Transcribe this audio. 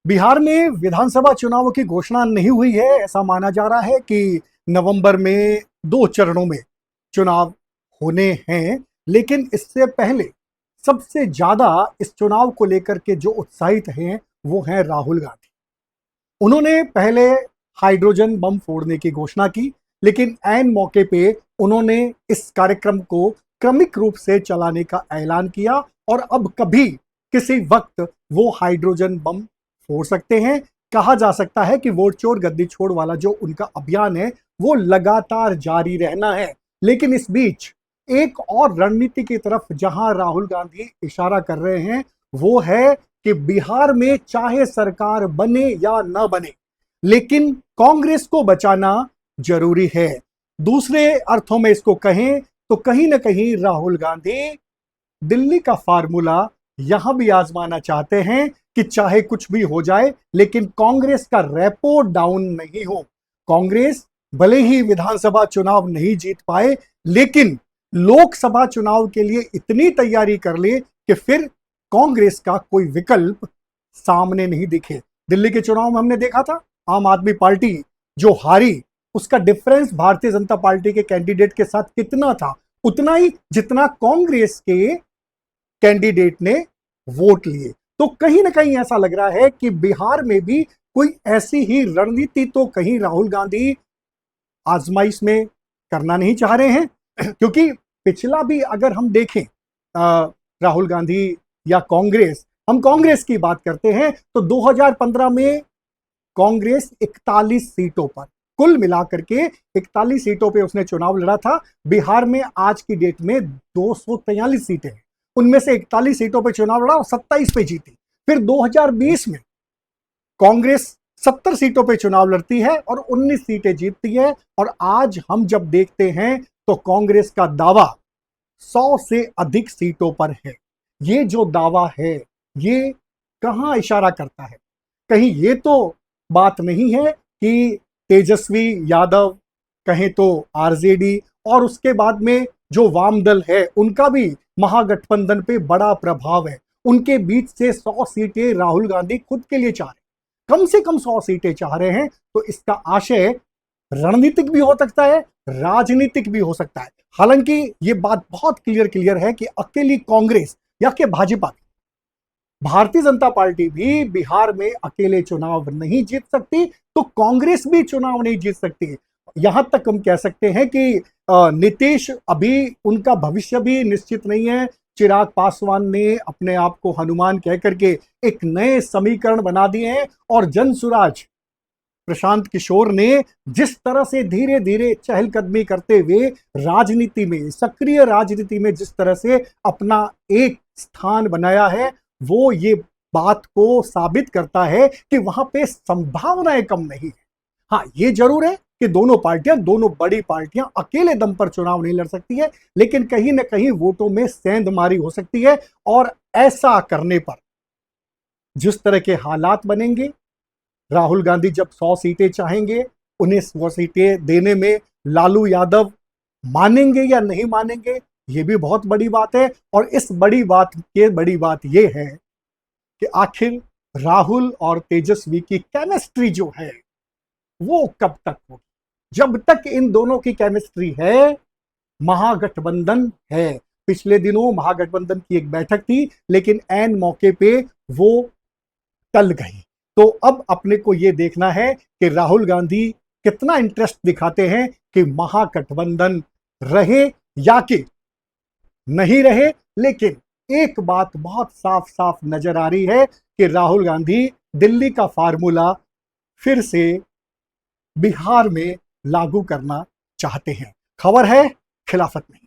बिहार में विधानसभा चुनावों की घोषणा नहीं हुई है। ऐसा माना जा रहा है कि नवंबर में 2 चरणों में चुनाव होने हैं, लेकिन इससे पहले सबसे ज्यादा इस चुनाव को लेकर के जो उत्साहित हैं वो हैं राहुल गांधी। उन्होंने पहले हाइड्रोजन बम फोड़ने की घोषणा की, लेकिन ऐन मौके पे उन्होंने इस कार्यक्रम को क्रमिक रूप से चलाने का ऐलान किया और अब कभी किसी वक्त वो हाइड्रोजन बम फोड़ सकते हैं। कहा जा सकता है कि वोट चोर गद्दी छोड़ वाला जो उनका अभियान है वो लगातार जारी रहना है। लेकिन इस बीच एक और रणनीति की तरफ जहां राहुल गांधी इशारा कर रहे हैं वो है कि बिहार में चाहे सरकार बने या ना बने, लेकिन कांग्रेस को बचाना जरूरी है। दूसरे अर्थों में इसको कहें तो कहीं ना कहीं राहुल गांधी दिल्ली का फार्मूला यहां भी आजमाना चाहते हैं कि चाहे कुछ भी हो जाए लेकिन कांग्रेस का रेपो डाउन नहीं हो। कांग्रेस भले ही विधानसभा चुनाव नहीं जीत पाए, लेकिन लोकसभा चुनाव के लिए इतनी तैयारी कर ले कि फिर कांग्रेस का कोई विकल्प सामने नहीं दिखे। दिल्ली के चुनाव में हमने देखा था आम आदमी पार्टी जो हारी, उसका डिफरेंस भारतीय जनता पार्टी के कैंडिडेट के साथ कितना था, उतना ही जितना कांग्रेस के कैंडिडेट ने वोट लिए। तो कहीं ना कहीं ऐसा लग रहा है कि बिहार में भी कोई ऐसी ही रणनीति तो कहीं राहुल गांधी आजमाइश में करना नहीं चाह रहे हैं क्योंकि पिछला भी अगर हम देखें राहुल गांधी या कांग्रेस, हम कांग्रेस की बात करते हैं तो 2015 में कांग्रेस 41 सीटों पर, कुल मिलाकर के 41 सीटों पे उसने चुनाव लड़ा था। बिहार में आज की डेट में 243 सीटें हैं, उनमें से 41 सीटों पे चुनाव लड़ा और 27 पे जीती। फिर 2020 में कांग्रेस 70 सीटों पे चुनाव लड़ती है और 19 सीटें जीतती है। और आज हम जब देखते हैं तो कांग्रेस का दावा 100 से अधिक सीटों पर है। ये जो दावा है ये कहां इशारा करता है? कहीं ये तो बात नहीं है कि तेजस्वी यादव, कहें तो आरजेडी और उसके बाद में जो वाम दल है उनका भी महागठबंधन पे बड़ा प्रभाव है, उनके बीच से 100 सीटें राहुल गांधी खुद के लिए चाह रहे हैं, कम से कम 100 सीटें चाह रहे हैं। तो इसका आशय रणनीतिक भी हो सकता है, राजनीतिक भी हो सकता है। हालांकि ये बात बहुत क्लियर है कि अकेली कांग्रेस या कि भाजपा, भारतीय जनता पार्टी भी बिहार में अकेले चुनाव नहीं जीत सकती, तो कांग्रेस भी चुनाव नहीं जीत सकती। यहां तक हम कह सकते हैं कि नीतीश, अभी उनका भविष्य भी निश्चित नहीं है। चिराग पासवान ने अपने आप को हनुमान कह करके एक नए समीकरण बना दिए हैं और जनसुराज प्रशांत किशोर ने जिस तरह से धीरे धीरे चहलकदमी करते हुए राजनीति में, सक्रिय राजनीति में जिस तरह से अपना एक स्थान बनाया है, वो ये बात को साबित करता है कि वहां पे संभावनाएं कम नहीं है। हाँ, ये जरूर है कि दोनों पार्टियां, दोनों बड़ी पार्टियां अकेले दम पर चुनाव नहीं लड़ सकती है, लेकिन कहीं ना कहीं वोटों में सेंधमारी हो सकती है। और ऐसा करने पर जिस तरह के हालात बनेंगे, राहुल गांधी जब 100 सीटें चाहेंगे, उन्हें 100 सीटें देने में लालू यादव मानेंगे या नहीं मानेंगे, ये भी बहुत बड़ी बात है। और इस बड़ी बात ये है कि आखिर राहुल और तेजस्वी की केमिस्ट्री जो है वो कब तक होगी। जब तक इन दोनों की केमिस्ट्री है, महागठबंधन है। पिछले दिनों महागठबंधन की एक बैठक थी, लेकिन ऐन मौके पे वो टल गई। तो अब अपने को यह देखना है कि राहुल गांधी कितना इंटरेस्ट दिखाते हैं कि महागठबंधन रहे या कि नहीं रहे। लेकिन एक बात बहुत साफ साफ नजर आ रही है कि राहुल गांधी दिल्ली का फार्मूला फिर से बिहार में लागू करना चाहते हैं। खबर है खिलाफत में।